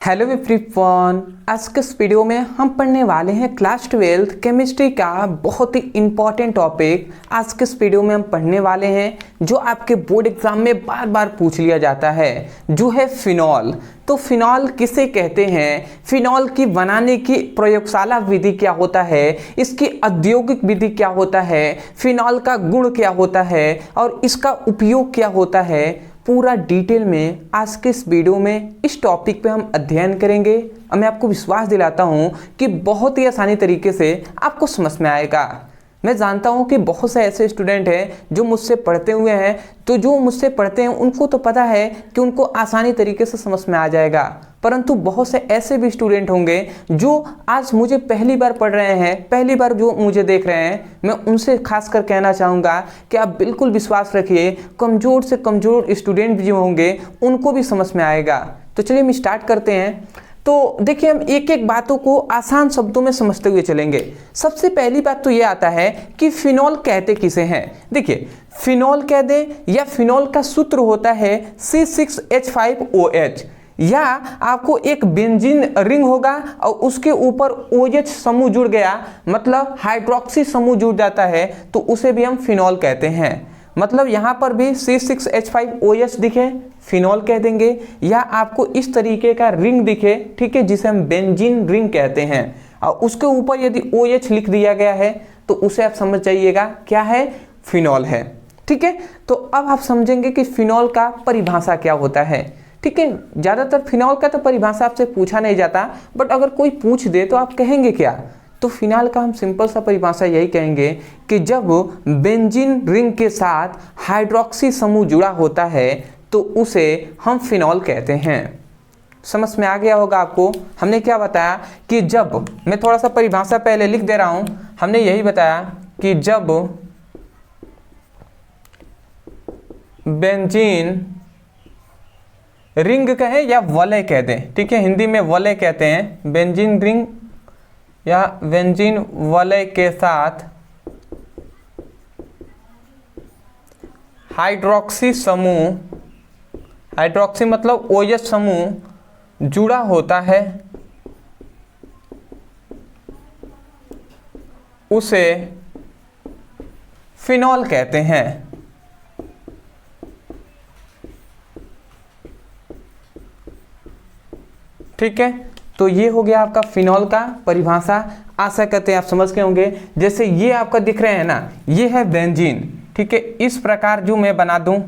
Hello everyone, आज के इस वीडियो में हम पढ़ने वाले हैं क्लास 12 केमिस्ट्री का बहुत ही इम्पॉर्टेंट टॉपिक। आज के इस वीडियो में हम पढ़ने वाले हैं जो आपके बोर्ड एग्जाम में बार बार पूछ लिया जाता है, जो है फिनॉल। तो फिनॉल किसे कहते हैं, फिनॉल की बनाने की प्रयोगशाला विधि क्या होता है, इसकी औद्योगिक विधि क्या होता है, फिनॉल का गुण क्या होता है और इसका उपयोग क्या होता है, पूरा डिटेल में आज के इस वीडियो में इस टॉपिक पे हम अध्ययन करेंगे। और मैं आपको विश्वास दिलाता हूँ कि बहुत ही आसानी तरीके से आपको समझ में आएगा। मैं जानता हूँ कि बहुत से ऐसे स्टूडेंट हैं जो मुझसे पढ़ते हुए हैं, तो जो मुझसे पढ़ते हैं उनको तो पता है कि उनको आसानी तरीके से समझ में आ जाएगा, परंतु बहुत से ऐसे भी स्टूडेंट होंगे जो आज मुझे पहली बार पढ़ रहे हैं, पहली बार जो मुझे देख रहे हैं। मैं उनसे खासकर कहना चाहूँगा कि आप बिल्कुल विश्वास रखिए, कमज़ोर से कमज़ोर स्टूडेंट जो होंगे उनको भी समझ में आएगा। तो चलिए हम स्टार्ट करते हैं। तो देखिए, हम एक एक बातों को आसान शब्दों में समझते हुए चलेंगे। सबसे पहली बात तो ये आता है कि फिनॉल कहते किसे हैं। देखिए, फिनॉल कह दें या फिनॉल का सूत्र होता है C6H5OH, या आपको एक बेंजीन रिंग होगा और उसके ऊपर OH समूह जुड़ गया, मतलब हाइड्रोक्सी समूह जुड़ जाता है, तो उसे भी हम फिनॉल कहते हैं। मतलब यहाँ पर भी C6H5OH दिखे, फिनॉल कह देंगे, या आपको इस तरीके का रिंग दिखे, ठीक है, जिसे हम बेंजीन रिंग कहते हैं, और उसके ऊपर यदि OH लिख दिया गया है तो उसे आप समझ जाइएगा क्या है, फिनॉल है। ठीक है, तो अब आप समझेंगे कि फिनॉल का परिभाषा क्या होता है। ठीक है, ज़्यादातर फिनॉल का तो परिभाषा आपसे पूछा नहीं जाता, बट अगर कोई पूछ दे तो आप कहेंगे क्या। तो फिनॉल का हम सिंपल सा परिभाषा यही कहेंगे कि जब बेंजीन रिंग के साथ हाइड्रोक्सी समूह जुड़ा होता है तो उसे हम फिनॉल कहते हैं। समझ में आ गया होगा आपको। हमने क्या बताया कि जब, मैं थोड़ा सा परिभाषा पहले लिख दे रहा हूं, हमने यही बताया कि जब बेंजीन रिंग कहें या वलय कह दें, ठीक है, हिंदी में वलय कहते हैं, बेंजीन रिंग या बेंजीन वलय के साथ हाइड्रोक्सी समूह, हाइड्रोक्सी मतलब OH समूह जुड़ा होता है, उसे फिनॉल कहते हैं। ठीक है, तो ये हो गया आपका फिनॉल का परिभाषा। आशा करते हैं आप समझ गए होंगे। जैसे ये आपका दिख रहे हैं ना, ये है बेंजीन, ठीक है, इस प्रकार जो मैं बना दूं,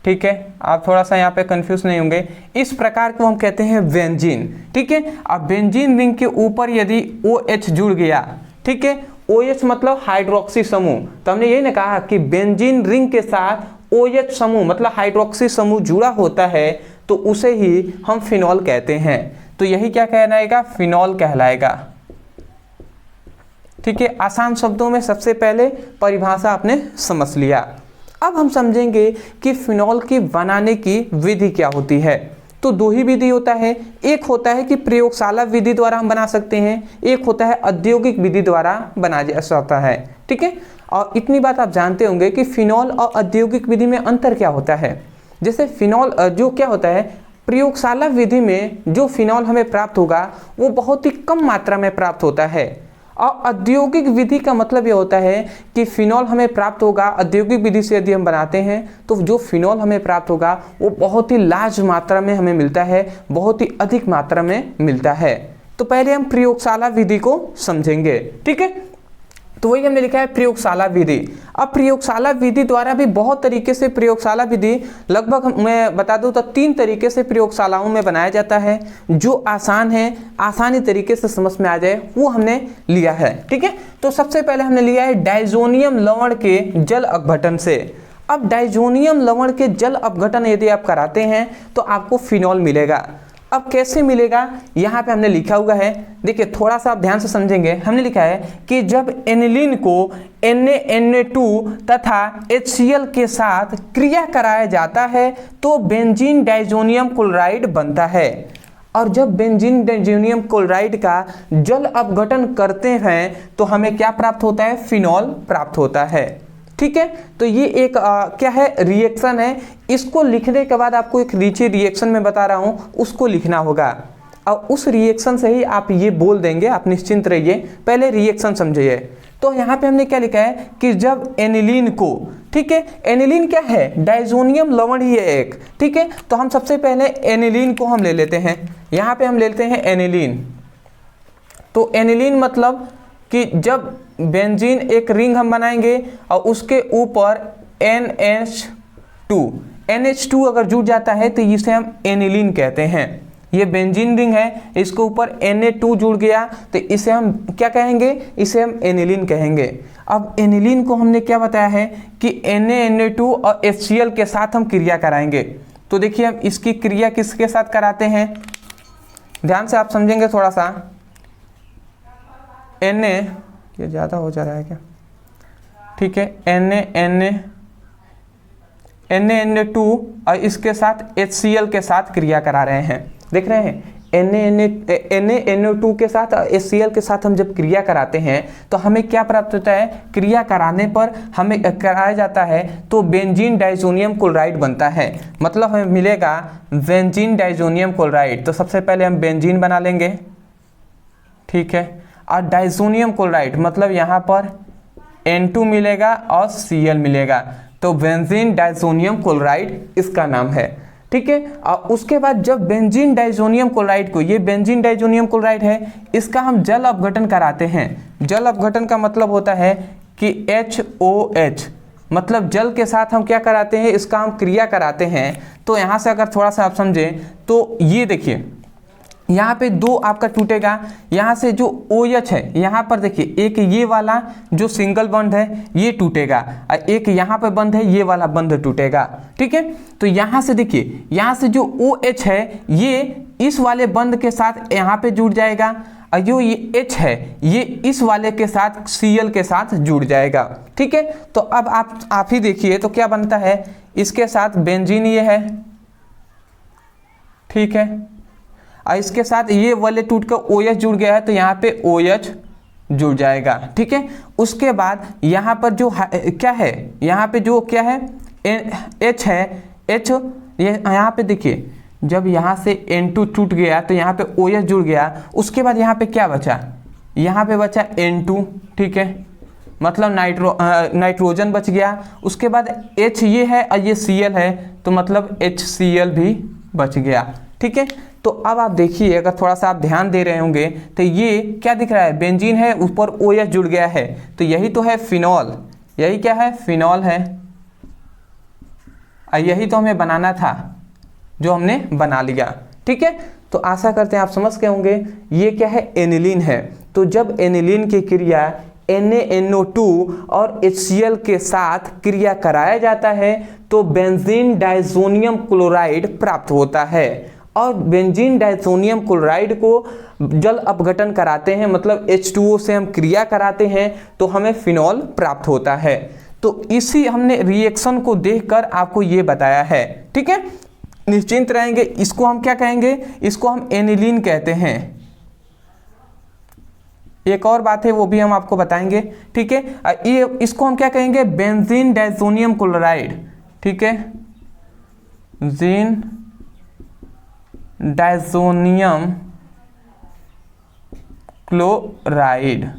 ठीक है, आप थोड़ा सा यहाँ पे कंफ्यूज नहीं होंगे, इस प्रकार को हम कहते हैं बेंजीन। ठीक है, अब बेंजीन रिंग के ऊपर यदि OH जुड़ गया, ठीक है, OH मतलब हाइड्रोक्सी समूह, तो हमने यही ना कहा कि बेंजीन रिंग के साथ OH समूह मतलब हाइड्रोक्सी समूह जुड़ा होता है, तो उसे ही हम फिनॉल कहते हैं। तो यही क्या कहलाएगा, फिनॉल कहलाएगा। ठीक है, आसान शब्दों में सबसे पहले परिभाषा आपने समझ लिया। अब हम समझेंगे कि फिनॉल की बनाने की विधि क्या होती है। तो दो ही विधि होता है, एक होता है कि प्रयोगशाला विधि द्वारा हम बना सकते हैं, एक होता है औद्योगिक विधि द्वारा बनाया जा सकता है। ठीक है, और इतनी बात आप जानते होंगे कि फिनॉल और औद्योगिक विधि में अंतर क्या होता है। जैसे फिनॉल जो क्या होता है, प्रयोगशाला विधि में जो फिनॉल हमें प्राप्त होगा वो बहुत ही कम मात्रा में प्राप्त होता है, और औद्योगिक विधि का मतलब ये होता है कि फिनॉल हमें प्राप्त होगा, औद्योगिक विधि से यदि हम बनाते हैं तो जो फिनॉल हमें प्राप्त होगा वो बहुत ही लार्ज मात्रा में हमें मिलता है, बहुत ही अधिक मात्रा में मिलता है। तो पहले हम प्रयोगशाला विधि को समझेंगे। ठीक है, तो वही हमने लिखा है प्रयोगशाला विधि। अब प्रयोगशाला विधि द्वारा भी बहुत तरीके से प्रयोगशाला विधि, लगभग मैं बता दूं तो 3 तरीके से प्रयोगशालाओं में बनाया जाता है। जो आसान है, आसानी तरीके से समझ में आ जाए, वो हमने लिया है। ठीक है, तो सबसे पहले हमने लिया है डाइजोनियम लवण के जल अपघटन से। अब डाइजोनियम लवण के जल अपघटन यदि आप कराते हैं तो आपको फिनॉल मिलेगा। अब कैसे मिलेगा, यहाँ पे हमने लिखा हुआ है, देखिए थोड़ा सा आप ध्यान से समझेंगे। हमने लिखा है कि जब एनिलीन को Na2 तथा HCl के साथ क्रिया कराया जाता है तो बेंजीन डाइजोनियम क्लोराइड बनता है, और जब बेंजीन डाइजोनियम क्लोराइड का जल अपघटन करते हैं तो हमें क्या प्राप्त होता है, फिनॉल प्राप्त होता है। ठीक है, तो ये एक क्या है, रिएक्शन है। इसको लिखने के बाद आपको एक नीचे रिएक्शन में बता रहा हूं उसको लिखना होगा। अब उस रिएक्शन से ही आप ये बोल देंगे, आप निश्चिंत रहिए, पहले रिएक्शन समझिए। तो यहाँ पे हमने क्या लिखा है कि जब एनिलीन को, ठीक है, एनिलीन क्या है, डाइजोनियम लवण ही है एक, ठीक है। तो हम सबसे पहले एनिलीन को हम ले लेते हैं, यहाँ पे हम लेते हैं एनिलीन। तो एनिलीन मतलब कि जब बेंजीन एक रिंग हम बनाएंगे और उसके ऊपर NH2 अगर जुड़ जाता है तो इसे हम एनिलीन कहते हैं। ये बेंजीन रिंग है, इसके ऊपर Na2 जुड़ गया तो इसे हम क्या कहेंगे, इसे हम एनिलीन कहेंगे। अब एनिलीन को हमने क्या बताया है कि Na2 और HCl के साथ हम क्रिया कराएंगे। तो देखिए हम इसकी क्रिया किसके साथ कराते हैं, ध्यान से आप समझेंगे थोड़ा सा। Na, ये ज़्यादा हो जा रहा है क्या, ठीक है, Na2 और इसके साथ HCl के साथ क्रिया करा रहे हैं, देख रहे हैं। NaNO2 के साथ HCl के साथ हम जब क्रिया कराते हैं तो हमें क्या प्राप्त होता है, क्रिया कराने पर हमें कराया जाता है तो बेंजीन डाइजोनियम क्लोराइड बनता है। मतलब हमें मिलेगा बेंजीन डाइजोनियम क्लोराइड। तो सबसे पहले हम बेंजीन बना लेंगे, ठीक है, और डाइजोनियम क्लोराइड मतलब यहाँ पर N2 मिलेगा और Cl मिलेगा, तो बेंजीन डाइजोनियम क्लोराइड इसका नाम है, ठीक है। और उसके बाद जब बेंजीन डाइजोनियम क्लोराइड को, ये बेंजीन डाइजोनियम क्लोराइड है, इसका हम जल अपघटन कराते हैं। जल अपघटन का मतलब होता है कि HOH, मतलब जल के साथ हम क्या कराते हैं, इसका हम क्रिया कराते हैं। तो यहाँ से अगर थोड़ा सा आप समझें तो ये देखिए यहाँ पे दो आपका टूटेगा, यहाँ से जो OH है यहाँ पर देखिए, एक ये वाला जो सिंगल बंध है ये टूटेगा और एक यहाँ पे बंध है, ये वाला बंध टूटेगा, ठीक है। तो यहाँ से देखिए, यहाँ से जो OH है ये इस वाले बंध के साथ यहाँ पे जुड़ जाएगा और जो ये H है ये इस वाले के साथ Cl के साथ जुड़ जाएगा, ठीक है। तो अब आप ही देखिए तो क्या बनता है, इसके साथ बेंजीन ये है, ठीक है, और इसके साथ ये वाले टूट कर OH जुड़ गया है तो यहाँ पे OH जुड़ जाएगा, ठीक है। उसके बाद यहाँ पर जो क्या है, यहाँ पे जो क्या है H है, H ये यहाँ पे देखिए, जब यहाँ से N2 टूट गया तो यहाँ पे OH जुड़ गया। उसके बाद यहाँ पे क्या बचा, यहाँ पे बचा N2, ठीक है, मतलब नाइट्रोजन बच गया। उसके बाद H ये है और ये Cl है तो मतलब HCl भी बच गया, ठीक है। तो अब आप देखिए, अगर थोड़ा सा आप ध्यान दे रहे होंगे तो ये क्या दिख रहा है, बेंजीन है, ऊपर OH जुड़ गया है, तो यही तो है फिनॉल, यही क्या है, फिनॉल है, और यही तो हमें बनाना था जो हमने बना लिया, ठीक है। तो आशा करते हैं आप समझ गए होंगे। ये क्या है, एनिलीन है। तो जब एनिलीन की क्रिया NaNO2 और HCl के साथ क्रिया कराया जाता है तो बेंजीन डाइजोनियम क्लोराइड प्राप्त होता है। और बेंजीन डाइजोनियम क्लोराइड को जल अपघटन कराते हैं, मतलब H2O से हम क्रिया कराते हैं तो हमें फिनॉल प्राप्त होता है। तो इसी हमने रिएक्शन को देखकर आपको ये बताया है, ठीक है। निश्चिंत रहेंगे, इसको हम क्या कहेंगे, इसको हम एनिलीन कहते हैं। एक और बात है वो भी हम आपको बताएंगे, ठीक है। ये इसको हम क्या कहेंगे, बेंजीन डाइजोनियम क्लोराइड, ठीक है, डाइजोनियम क्लोराइड,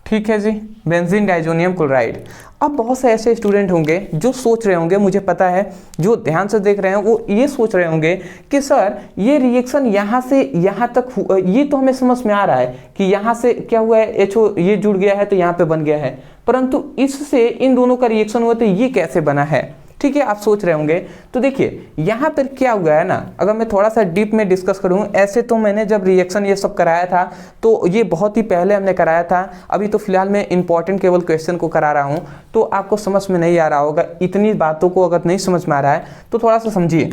ठीक है जी, बेंजीन डाइजोनियम क्लोराइड। अब बहुत से ऐसे स्टूडेंट होंगे जो सोच रहे होंगे, मुझे पता है, जो ध्यान से देख रहे हैं वो ये सोच रहे होंगे कि सर ये रिएक्शन यहाँ से यहाँ तक ये तो हमें समझ में आ रहा है कि यहाँ से क्या हुआ है, HO ये जुड़ गया है तो यहाँ पे बन गया है, परंतु इससे इन दोनों का रिएक्शन हुआ तो ये कैसे बना है, ठीक है, आप सोच रहे होंगे। तो देखिए यहाँ पर क्या हुआ है ना, अगर मैं थोड़ा सा डीप में डिस्कस करूँ, ऐसे तो मैंने जब रिएक्शन ये सब कराया था तो ये बहुत ही पहले हमने कराया था, अभी तो फिलहाल मैं इंपॉर्टेंट केवल क्वेश्चन को करा रहा हूँ, तो आपको समझ में नहीं आ रहा होगा। इतनी बातों को अगर नहीं समझ में आ रहा है तो थोड़ा सा समझिए।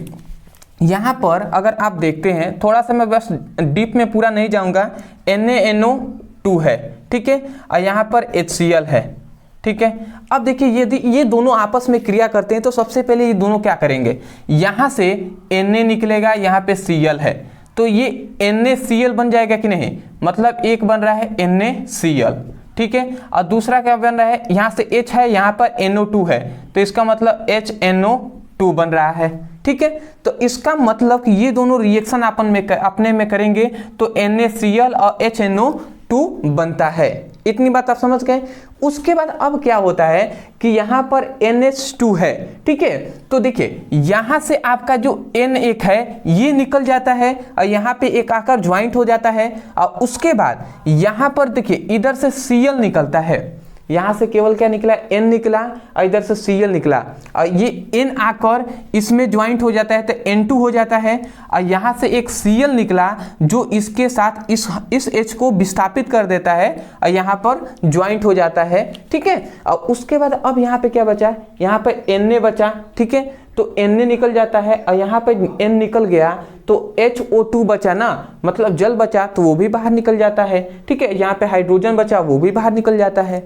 यहाँ पर अगर आप देखते हैं, थोड़ा सा मैं बस डीप में पूरा नहीं जाऊँगा, NaNO2 है, ठीक है, और यहाँ पर HCl है, ठीक है। अब देखिए यदि ये दोनों आपस में क्रिया करते हैं तो सबसे पहले ये दोनों क्या करेंगे, यहाँ से Na निकलेगा, यहाँ पे Cl है तो ये NaCl बन जाएगा कि नहीं, मतलब एक बन रहा है NaCl, ठीक है, और दूसरा क्या बन रहा है, यहाँ से H है, यहाँ पर NO2 है तो इसका मतलब HNO2 बन रहा है, ठीक है। तो इसका मतलब कि ये दोनों रिएक्शन अपने में करेंगे तो NaCl और HNO2 बनता है। इतनी बात आप समझ गए। उसके बाद अब क्या होता है कि यहाँ पर NH2 है, ठीक है। तो देखिए यहाँ से आपका जो N1 है ये निकल जाता है और यहाँ पे एक आकर ज्वाइंट हो जाता है और उसके बाद यहाँ पर देखिए इधर से Cl निकलता है, यहाँ से केवल क्या निकला, N निकला और इधर से Cl निकला और ये N आकर इसमें ज्वाइंट हो जाता है तो N2 हो जाता है और यहाँ से एक Cl निकला जो इसके साथ इस H को विस्थापित कर देता है और यहाँ पर ज्वाइंट हो जाता है, ठीक है। और उसके बाद अब यहाँ पे क्या बचा, यहाँ पे Na बचा, ठीक है। तो Na निकल जाता है और यहाँ पे N निकल गया तो HO2 बचा ना, मतलब जल बचा तो वो भी बाहर निकल जाता है, ठीक है। यहाँ पे हाइड्रोजन बचा वो भी बाहर निकल जाता है।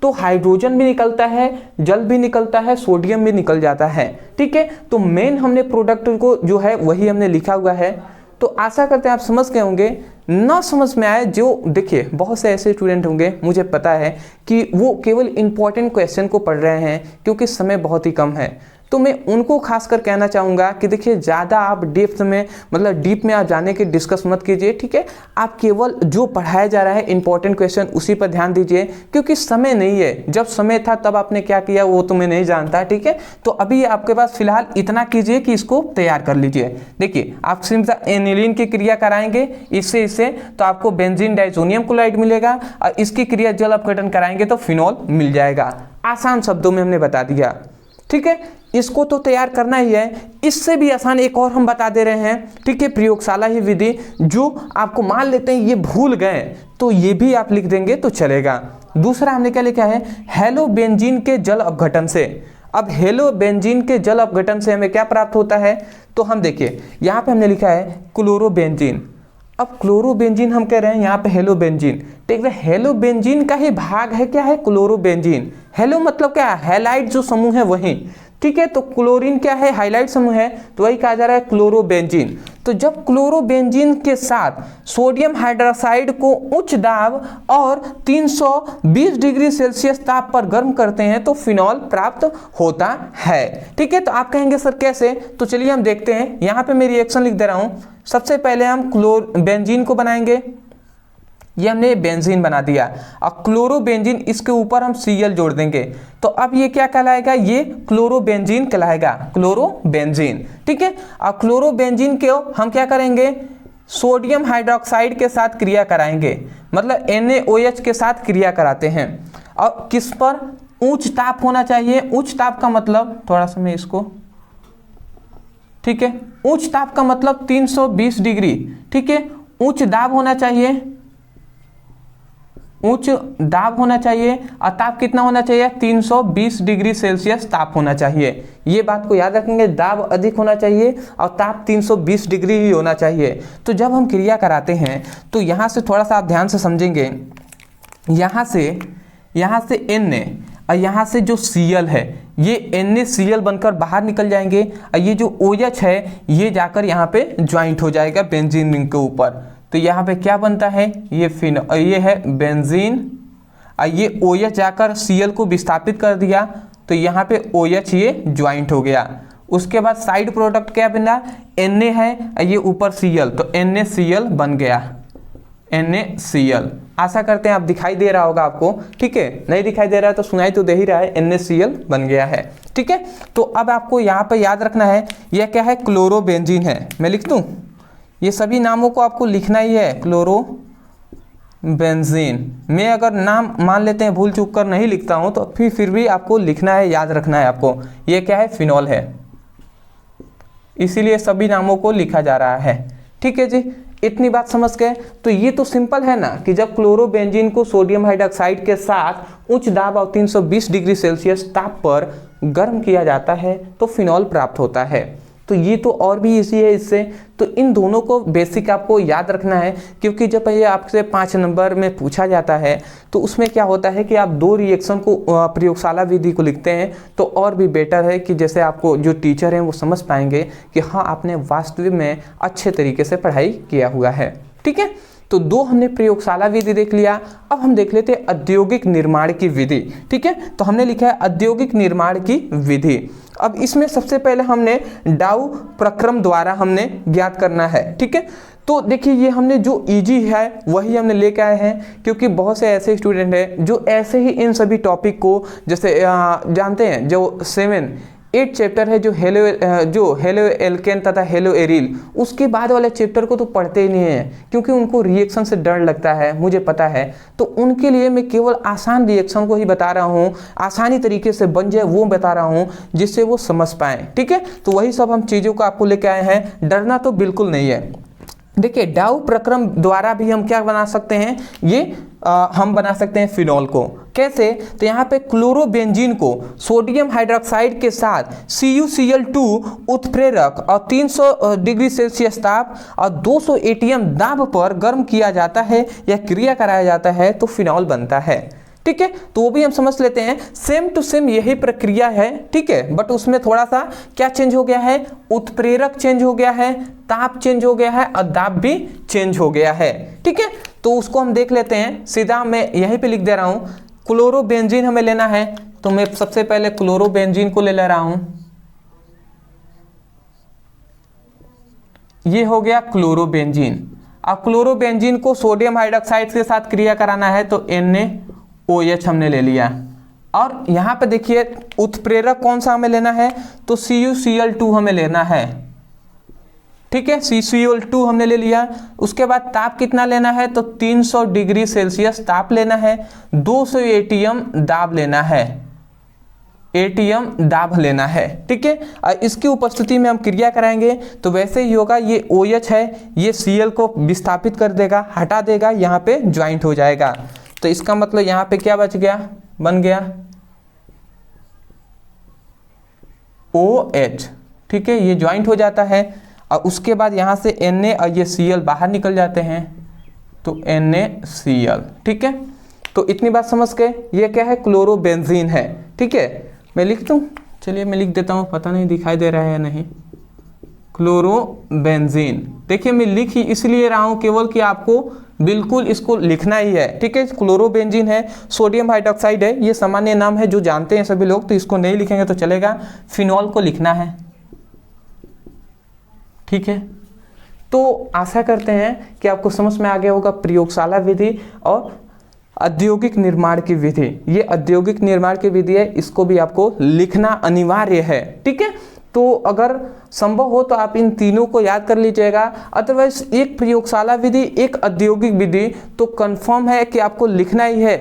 तो हाइड्रोजन भी निकलता है, जल भी निकलता है, सोडियम भी निकल जाता है, ठीक है। तो मेन हमने प्रोडक्ट को जो है वही हमने लिखा हुआ है। तो आशा करते हैं आप समझ गए होंगे। ना समझ में आए जो देखिए बहुत से ऐसे स्टूडेंट होंगे, मुझे पता है कि वो केवल इंपॉर्टेंट क्वेश्चन को पढ़ रहे हैं क्योंकि समय बहुत ही कम है। तो मैं उनको खासकर कहना चाहूँगा कि देखिए ज़्यादा आप डेप्थ में मतलब डीप में आप जाने के डिस्कस मत कीजिए, ठीक है। आप केवल जो पढ़ाया जा रहा है इंपॉर्टेंट क्वेश्चन उसी पर ध्यान दीजिए क्योंकि समय नहीं है। जब समय था तब आपने क्या किया वो तो मैं नहीं जानता, ठीक है। तो अभी आपके पास फिलहाल इतना कीजिए कि इसको तैयार कर लीजिए। देखिए आप सिंपल एनिलीन की क्रिया कराएंगे इससे तो आपको बेंजीन डाइसोनियम क्लोराइड मिलेगा और इसकी क्रिया जल अपघटन कराएंगे तो फिनॉल मिल जाएगा। आसान शब्दों में हमने बता दिया, ठीक है। इसको तो तैयार करना ही है। इससे भी आसान एक और हम बता दे रहे हैं, ठीक है, प्रयोगशाला ही विधि, जो आपको मान लेते हैं ये भूल गए तो ये भी आप लिख देंगे तो चलेगा। दूसरा हमने क्या लिखा है, हेलोबेंजीन के जल अपघटन से। अब हेलोबेंजीन के जल अपघटन से हमें क्या प्राप्त होता है, तो हम देखिए यहाँ पे हमने लिखा है क्लोरोबेंजीन। अब क्लोरोबेंजीन हम कह रहे हैं यहाँ पे हेलोबेंजीन, ठीक है। हेलोबेंजीन का ही भाग है क्या है, क्लोरोबेंजीन। हेलो मतलब क्या है, हैलाइड जो समूह है वही, ठीक है। तो क्लोरीन क्या है, हाइलाइट समूह है, तो वही कहा जा रहा है क्लोरोबेंजीन। तो जब क्लोरोबेंजीन के साथ सोडियम हाइड्रोक्साइड को उच्च दाब और 320 डिग्री सेल्सियस ताप पर गर्म करते हैं तो फिनॉल प्राप्त होता है, ठीक है। तो आप कहेंगे सर कैसे, तो चलिए हम देखते हैं। यहाँ पे मैं रिएक्शन लिख दे रहा हूँ। सबसे पहले हम बेंजीन को बनाएंगे, ये हमने बेंजीन बना दिया। अब क्लोरोबेंजीन इसके ऊपर हम Cl जोड़ देंगे तो अब ये क्या कहलाएगा, ये क्लोरोबेंजीन कहलाएगा, क्लोरोबेंजीन, ठीक है। अब क्लोरोबेंजीन को हम क्या करेंगे, सोडियम हाइड्रोक्साइड के साथ क्रिया कराएंगे, मतलब NaOH के साथ क्रिया कराते हैं। और किस पर, उच्च ताप होना चाहिए। उच्च ताप का मतलब थोड़ा सा मैं इसको, ठीक है, उच्च ताप का मतलब 320 डिग्री, ठीक है। उच्च दाब होना चाहिए, उच्च दाब होना चाहिए और ताप कितना होना चाहिए, 320 डिग्री सेल्सियस ताप होना चाहिए। ये बात को याद रखेंगे, दाब अधिक होना चाहिए और ताप 320 डिग्री ही होना चाहिए। तो जब हम क्रिया कराते हैं तो यहाँ से थोड़ा सा आप ध्यान से समझेंगे, यहाँ से Na और यहाँ से जो Cl है ये NaCl बनकर बाहर निकल जाएंगे और ये जो OH है ये जाकर यहाँ पे ज्वाइंट हो जाएगा बेंजीन रिंग के ऊपर। तो यहाँ पे क्या बनता है, ये है बेंजीन और ये OH जाकर Cl को विस्थापित कर दिया तो यहाँ पे OH ये ज्वाइंट हो गया। उसके बाद साइड प्रोडक्ट क्या बना, Na है और ये ऊपर Cl, तो NaCl बन गया, NaCl। आशा करते हैं आप दिखाई दे रहा होगा आपको, ठीक है। नहीं दिखाई दे रहा है तो सुनाई तो दे ही रहा है, NaCl बन गया है, ठीक है। तो अब आपको यहाँ पे याद रखना है यह क्या है, क्लोरोबेंजीन है। मैं लिख दूँ, ये सभी नामों को आपको लिखना ही है, क्लोरोबेंजीन। मैं अगर नाम मान लेते हैं भूल चूक कर नहीं लिखता हूँ तो फिर भी आपको लिखना है, याद रखना है आपको। ये क्या है, फिनॉल है, इसीलिए सभी नामों को लिखा जा रहा है, ठीक है जी। इतनी बात समझ गए। तो ये तो सिंपल है ना कि जब क्लोरोबेंजीन को सोडियम हाइड्रोक्साइड के साथ उच्च दाब और 320 डिग्री सेल्सियस ताप पर गर्म किया जाता है तो फिनॉल प्राप्त होता है। तो ये तो और भी इजी है इससे। तो इन दोनों को बेसिक आपको याद रखना है क्योंकि जब ये आपसे 5 नंबर में पूछा जाता है तो उसमें क्या होता है कि आप 2 रिएक्शन को प्रयोगशाला विधि को लिखते हैं तो और भी बेटर है कि जैसे आपको जो टीचर हैं वो समझ पाएंगे कि हाँ आपने वास्तविक में अच्छे तरीके से पढ़ाई किया हुआ है। ठीक है। तो दो हमने प्रयोगशाला विधि देख लिया। अब हम देख लेते हैं औद्योगिक निर्माण की विधि। ठीक है, तो हमने लिखा है औद्योगिक निर्माण की विधि। अब इसमें सबसे पहले हमने डाउ प्रक्रम द्वारा हमने ज्ञात करना है। ठीक है, तो देखिए ये हमने जो इजी है वही हमने लेके आए हैं, क्योंकि बहुत से ऐसे स्टूडेंट हैं जो ऐसे ही इन सभी टॉपिक को जैसे जानते हैं, जो 7-8 चैप्टर है जो हेलो एल्केन तथा हेलो एरिल, उसके बाद वाले चैप्टर को तो पढ़ते ही नहीं हैं, क्योंकि उनको रिएक्शन से डर लगता है, मुझे पता है। तो उनके लिए मैं केवल आसान रिएक्शन को ही बता रहा हूँ, आसानी तरीके से बन जाए वो बता रहा हूँ, जिससे वो समझ पाएँ। ठीक है, तो वही सब हम चीज़ों को आपको लेके आए हैं, डरना तो बिल्कुल नहीं है। देखिए डाउ प्रक्रम द्वारा भी हम क्या बना सकते हैं, ये हम बना सकते हैं फिनॉल को। कैसे, तो यहाँ पे क्लोरोबेंजीन को सोडियम हाइड्रोक्साइड के साथ CuCl2 उत्प्रेरक और 300 डिग्री सेल्सियस ताप और 200 ATM दाब पर गर्म किया जाता है या क्रिया कराया जाता है तो फिनॉल बनता है। ठीक है, तो वो भी हम समझ लेते हैं। सेम टू सेम यही प्रक्रिया है। ठीक है, बट उसमें थोड़ा सा क्या चेंज हो गया है, उत्प्रेरक चेंज हो गया है, ताप चेंज हो गया है और दाब भी चेंज हो गया है। ठीक है, तो उसको हम देख लेते हैं। सीधा मैं यहीं पे लिख दे रहा हूं, क्लोरोबेंजीन हमें लेना है, तो मैं सबसे पहले क्लोरोबेंजीन को ले रहा हूं। ये हो गया क्लोरोबेंजीन। अब क्लोरोबेंजीन को सोडियम हाइड्रोक्साइड के साथ क्रिया कराना है तो NaOH हमने ले लिया। और यहाँ पे देखिए उत्प्रेरक कौन सा हमें लेना है, तो CuCl2 हमें लेना है। ठीक है, CuCl2 हमने ले लिया। उसके बाद ताप कितना लेना है, तो 300 डिग्री सेल्सियस ताप लेना है, 200 ATM दाब लेना है, ATM दाब लेना है। ठीक है, और इसकी उपस्थिति में हम क्रिया कराएंगे तो वैसे ही होगा। ये OH है, ये Cl को विस्थापित कर देगा, हटा देगा, यहाँ पे ज्वाइंट हो जाएगा। तो इसका मतलब यहाँ पे क्या बच गया, बन गया OH। ठीक है, ये ज्वाइंट हो जाता है और उसके बाद यहाँ से Na और ये Cl बाहर निकल जाते हैं तो NaCl। ठीक है, तो इतनी बात समझ के, ये क्या है, क्लोरोबेंजीन है। ठीक है, मैं लिख दूँ, चलिए मैं लिख देता हूँ, पता नहीं दिखाई दे रहा है या नहीं। क्लोरोबेंजीन, देखिए मैं लिख ही इसलिए रहा हूँ केवल कि आपको बिल्कुल इसको लिखना ही है। ठीक है, क्लोरोबेंजीन है, सोडियम हाइड्रोक्साइड है, ये सामान्य नाम है जो जानते हैं सभी लोग, तो इसको नहीं लिखेंगे तो चलेगा। फिनॉल को लिखना है। ठीक है, तो आशा करते हैं कि आपको समझ में आ गया होगा प्रयोगशाला विधि और औद्योगिक निर्माण की विधि। ये औद्योगिक निर्माण की विधि है, इसको भी आपको लिखना अनिवार्य है। ठीक है, तो अगर संभव हो तो आप इन तीनों को याद कर लीजिएगा। अदरवाइज एक प्रयोगशाला विधि, एक औद्योगिक विधि, तो कंफर्म है कि आपको लिखना ही है।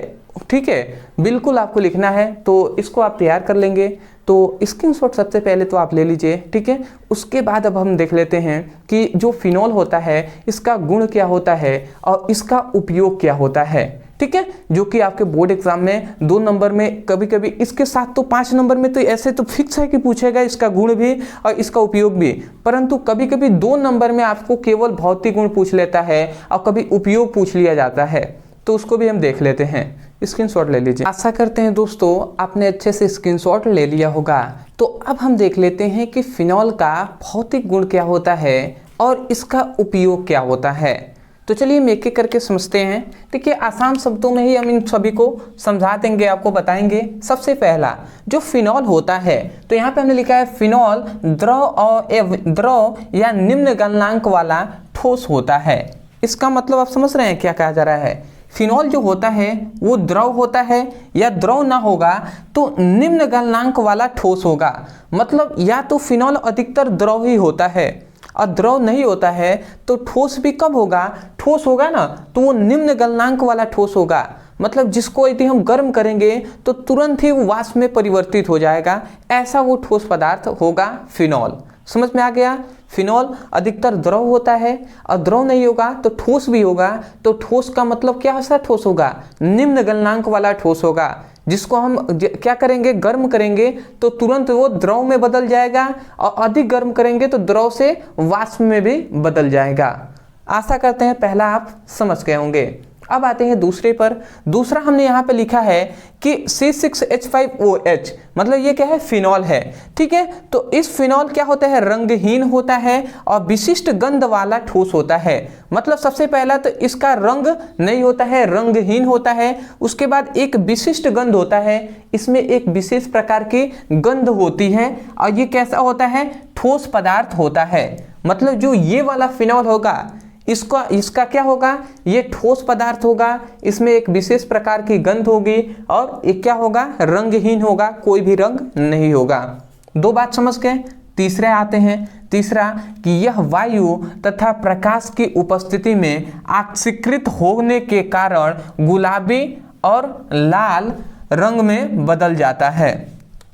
ठीक है, बिल्कुल आपको लिखना है, तो इसको आप तैयार कर लेंगे। तो स्क्रीनशॉट सबसे पहले तो आप ले लीजिए। ठीक है, उसके बाद अब हम देख लेते हैं कि जो फिनॉल होता है इसका गुण क्या होता है और इसका उपयोग क्या होता है। ठीक है, जो कि आपके बोर्ड एग्जाम में 2 नंबर में, कभी कभी इसके साथ तो 5 नंबर में तो ऐसे तो फिक्स है कि पूछेगा इसका गुण भी और इसका उपयोग भी, परंतु कभी कभी 2 नंबर में आपको केवल भौतिक गुण पूछ लेता है और कभी उपयोग पूछ लिया जाता है, तो उसको भी हम देख लेते हैं। स्क्रीनशॉट ले लीजिए। आशा करते हैं दोस्तों आपने अच्छे से स्क्रीनशॉट ले लिया होगा। तो अब हम देख लेते हैं कि फिनॉल का भौतिक गुण क्या होता है और इसका उपयोग क्या होता है। तो चलिए हम एक एक करके समझते हैं। देखिए आसान शब्दों में ही हम इन सभी को समझा देंगे, आपको बताएंगे। सबसे पहला जो फिनॉल होता है, तो यहाँ पे हमने लिखा है फिनॉल द्रव या निम्न गलनांक वाला ठोस होता है। इसका मतलब आप समझ रहे हैं क्या कहा जा रहा है। फिनॉल जो होता है वो द्रव होता है, या द्रव ना होगा तो निम्न गलनांक वाला ठोस होगा। मतलब या तो फिनॉल अधिकतर द्रव ही होता है और द्रव नहीं होता है तो ठोस भी कब होगा, ठोस होगा ना, तो वो निम्न गलनांक वाला ठोस होगा। मतलब जिसको यदि हम गर्म करेंगे तो तुरंत ही वो वाष्प में परिवर्तित हो जाएगा, ऐसा वो ठोस पदार्थ होगा फिनॉल। समझ में आ गया। फिनॉल अधिकतर द्रव होता है और द्रव नहीं होगा तो ठोस भी होगा। तो ठोस का मतलब क्या सा ठोस होगा, निम्न गलनांक वाला ठोस होगा, जिसको हम क्या करेंगे, गर्म करेंगे तो तुरंत वो द्रव में बदल जाएगा और अधिक गर्म करेंगे तो द्रव से वाष्प में भी बदल जाएगा। आशा करते हैं पहला आप समझ गए होंगे। अब आते हैं दूसरे पर। दूसरा हमने यहाँ पे लिखा है कि C6H5OH, मतलब ये क्या है, फिनॉल है। ठीक है, तो इस फिनॉल क्या होता है, रंगहीन होता है और विशिष्ट गंध वाला ठोस होता है। मतलब सबसे पहला तो इसका रंग नहीं होता है, रंगहीन होता है। उसके बाद एक विशिष्ट गंध होता है, इसमें एक विशेष प्रकार की गंध होती है और ये कैसा होता है, ठोस पदार्थ होता है। मतलब जो ये वाला फिनॉल होगा इसका क्या होगा, ये ठोस पदार्थ होगा, इसमें एक विशेष प्रकार की गंध होगी और ये क्या होगा, रंगहीन होगा, कोई भी रंग नहीं होगा। दो बात समझ गए। तीसरे आते हैं। तीसरा कि यह वायु तथा प्रकाश की उपस्थिति में ऑक्सीकृत होने के कारण गुलाबी और लाल रंग में बदल जाता है।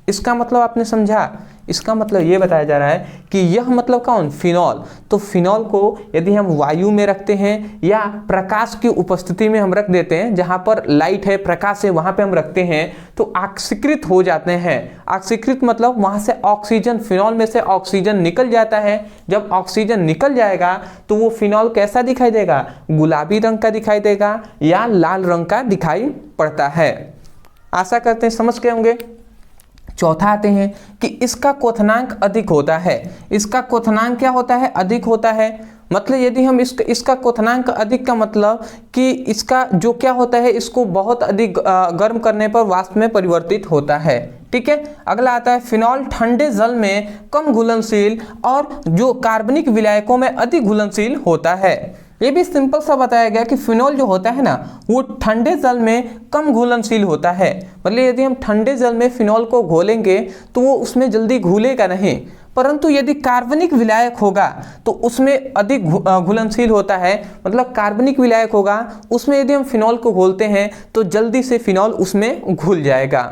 इसका मतलब आपने समझा, इसका मतलब ये बताया जा रहा है कि यह मतलब कौन, फिनॉल। तो फिनॉल को यदि हम वायु में रखते हैं या प्रकाश की उपस्थिति में हम रख देते हैं, जहां पर लाइट है, प्रकाश है, वहां पे हम रखते हैं तो ऑक्सीकृत हो जाते हैं। ऑक्सीकृत मतलब वहां से ऑक्सीजन, फिनॉल में से ऑक्सीजन निकल जाता है। जब ऑक्सीजन निकल जाएगा तो वो फिनॉल कैसा दिखाई देगा, गुलाबी रंग का दिखाई देगा या लाल रंग का दिखाई पड़ता है। आशा करते हैं समझ गए होंगे। चौथा आते हैं कि इसका क्वथनांक अधिक होता है। इसका क्वथनांक क्या होता है, अधिक होता है। मतलब यदि हम इसका क्वथनांक अधिक का मतलब कि इसका जो क्या होता है, इसको बहुत अधिक गर्म करने पर वाष्प में परिवर्तित होता है। ठीक है, अगला आता है फिनॉल ठंडे जल में कम घुलनशील और जो कार्बनिक विलायकों में अधिक घुलनशील होता है। ये भी सिंपल सा बताया गया कि फिनॉल जो होता है ना, वो ठंडे जल में कम घुलनशील होता है। मतलब यदि हम ठंडे जल में फिनॉल को घोलेंगे तो वो उसमें जल्दी घुलेगा नहीं, परंतु यदि कार्बनिक विलायक होगा तो उसमें अधिक घुलनशील होता है। मतलब कार्बनिक विलायक होगा उसमें यदि हम फिनॉल को घोलते हैं तो जल्दी से फिनॉल उसमें घुल जाएगा।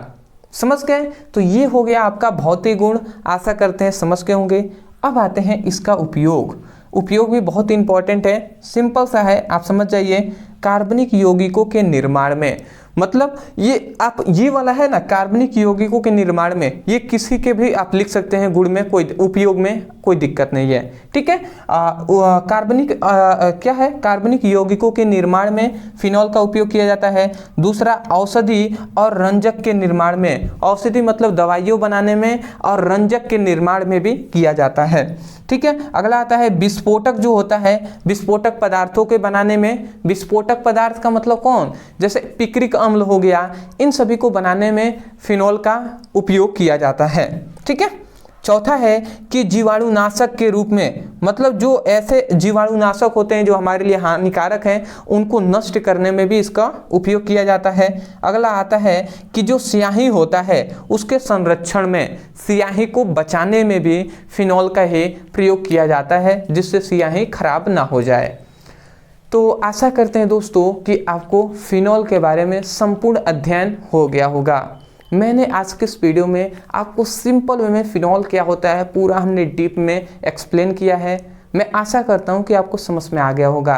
समझ गए। तो ये हो गया आपका भौतिक गुण। आशा करते हैं समझ गए होंगे। अब आते हैं इसका उपयोग। उपयोग भी बहुत इंपॉर्टेंट है, सिंपल सा है, आप समझ जाइए। कार्बनिक यौगिकों के निर्माण में, मतलब ये आप ये वाला है ना, कार्बनिक यौगिकों के निर्माण में, ये किसी के भी आप लिख सकते हैं गुण में, कोई उपयोग में कोई दिक्कत नहीं है। ठीक है, कार्बनिक क्या है, कार्बनिक यौगिकों के निर्माण में फिनॉल का उपयोग किया जाता है। दूसरा औषधि और रंजक के निर्माण में, औषधि मतलब दवाइयों बनाने में और रंजक के निर्माण में भी किया जाता है। ठीक है, अगला आता है विस्फोटक जो होता है, विस्फोटक पदार्थों के बनाने में। विस्फोटक पदार्थ का मतलब कौन, जैसे पिक्रिक अम्ल हो गया, इन सभी को बनाने में फिनॉल का उपयोग किया जाता है। ठीक है। चौथा है कि जीवाणुनाशक के रूप में, मतलब जो ऐसे जीवाणुनाशक होते हैं जो हमारे लिए हानिकारक हैं, उनको नष्ट करने में भी इसका उपयोग किया जाता है। अगला आता है कि जो स्याही होता है उसके संरक्षण में, स्याही को बचाने में भी फिनॉल का ही प्रयोग किया जाता है, जिससे स्याही खराब ना हो जाए। तो आशा करते हैं दोस्तों कि आपको फिनॉल के बारे में संपूर्ण अध्ययन हो गया होगा। मैंने आज के इस वीडियो में आपको सिंपल वे में फिनॉल क्या होता है पूरा हमने डीप में एक्सप्लेन किया है। मैं आशा करता हूँ कि आपको समझ में आ गया होगा।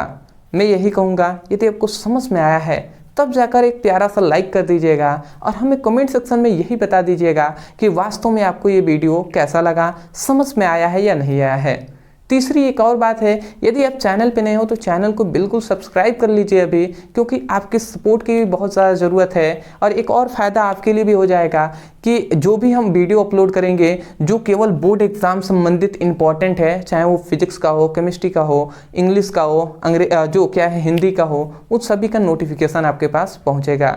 मैं यही कहूँगा, यदि आपको समझ में आया है तब जाकर एक प्यारा सा लाइक कर दीजिएगा और हमें कमेंट सेक्शन में यही बता दीजिएगा कि वास्तव में आपको ये वीडियो कैसा लगा, समझ में आया है या नहीं आया है। तीसरी एक और बात है, यदि आप चैनल पे नए हो तो चैनल को बिल्कुल सब्सक्राइब कर लीजिए अभी, क्योंकि आपके सपोर्ट की भी बहुत ज़्यादा ज़रूरत है। और एक और फ़ायदा आपके लिए भी हो जाएगा कि जो भी हम वीडियो अपलोड करेंगे जो केवल बोर्ड एग्ज़ाम संबंधित इंपॉर्टेंट है, चाहे वो फिजिक्स का हो, केमिस्ट्री का हो, इंग्लिश का हो, जो क्या है हिंदी का हो, उस सभी का नोटिफिकेशन आपके पास पहुँचेगा।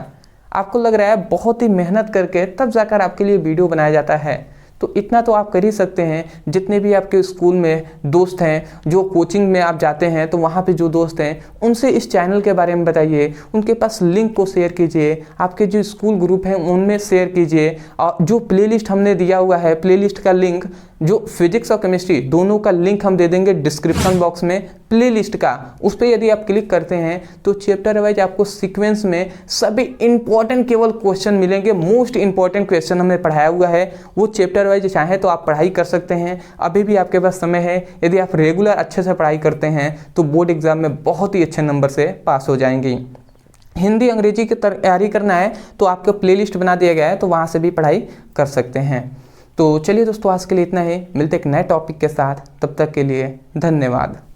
आपको लग रहा है बहुत ही मेहनत करके तब जाकर आपके लिए वीडियो बनाया जाता है, तो इतना तो आप कर ही सकते हैं। जितने भी आपके स्कूल में दोस्त हैं, जो कोचिंग में आप जाते हैं तो वहाँ पे जो दोस्त हैं उनसे इस चैनल के बारे में बताइए, उनके पास लिंक को शेयर कीजिए, आपके जो स्कूल ग्रुप हैं उनमें शेयर कीजिए। और जो प्लेलिस्ट हमने दिया हुआ है, प्लेलिस्ट का लिंक, जो फिजिक्स और केमिस्ट्री दोनों का लिंक हम दे देंगे डिस्क्रिप्शन बॉक्स में, प्लेलिस्ट का, उस पर यदि आप क्लिक करते हैं तो चैप्टर वाइज आपको सीक्वेंस में सभी इंपॉर्टेंट केवल क्वेश्चन मिलेंगे। मोस्ट इंपॉर्टेंट क्वेश्चन हमने पढ़ाया हुआ है, वो चैप्टर वाइज चाहे तो आप पढ़ाई कर सकते हैं। अभी भी आपके पास समय है, यदि आप रेगुलर अच्छे से पढ़ाई करते हैं तो बोर्ड एग्जाम में बहुत ही अच्छे नंबर से पास हो जाएंगी। हिंदी अंग्रेजी की तैयारी करना है तो आपका प्लेलिस्ट बना दिया गया है, तो वहाँ से भी पढ़ाई कर सकते हैं। तो चलिए दोस्तों, आज के लिए इतना ही, मिलते एक नए टॉपिक के साथ, तब तक के लिए धन्यवाद।